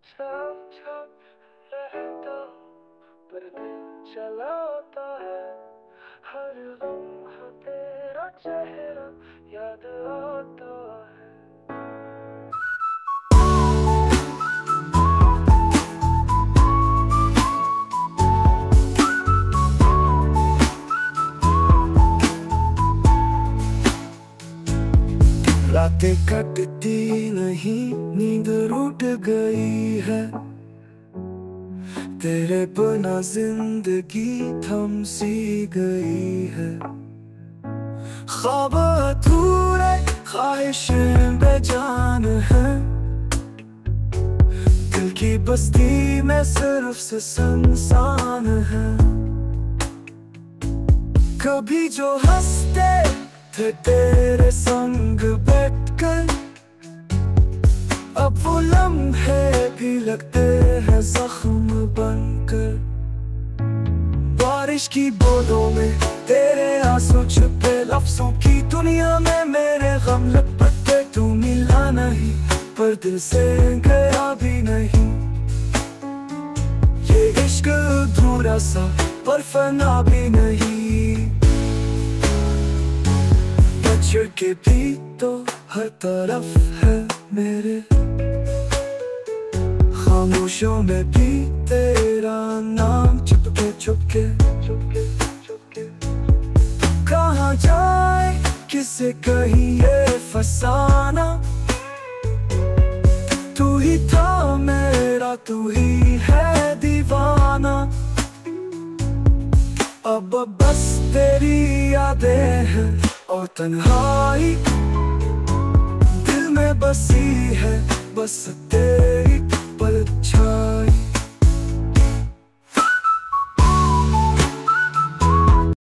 छप छप रहता पर दिल चलाता है। हर लम्हा तेरा चेहरा याद आता है। रातें कटती नहीं, नींद रूठ गई है। तेरे बिना जिंदगी थम सी गई है। ख्वाब अधूरे, ख्वाहिशें बेजान है। दिल की बस्ती में सिर्फ से सुनसान है। कभी जो हंसते थे तेरे संग बैठकर, अब वो लम्हे भी लगते हैं जख्म बनकर। बारिश की बूंदों में तेरे आंसू छुपे, लफ्जों की दुनिया में मेरे गम लपटे। तू मिला नहीं पर दिल से गया भी नहीं। ये इश्क अधूरा सा पर फना भी नहीं। बचड़ के भी तो हर तरफ है मेरे, खामोशों में भी तेरा नाम चुपके चुपके चुपके चुपके। कहाँ जाए किसे कहीं ये फसाना। तू ही था मेरा, तू ही है दीवाना। अब बस तेरी यादें हैं और तन्हाई दिल में बसी है बस तेरी।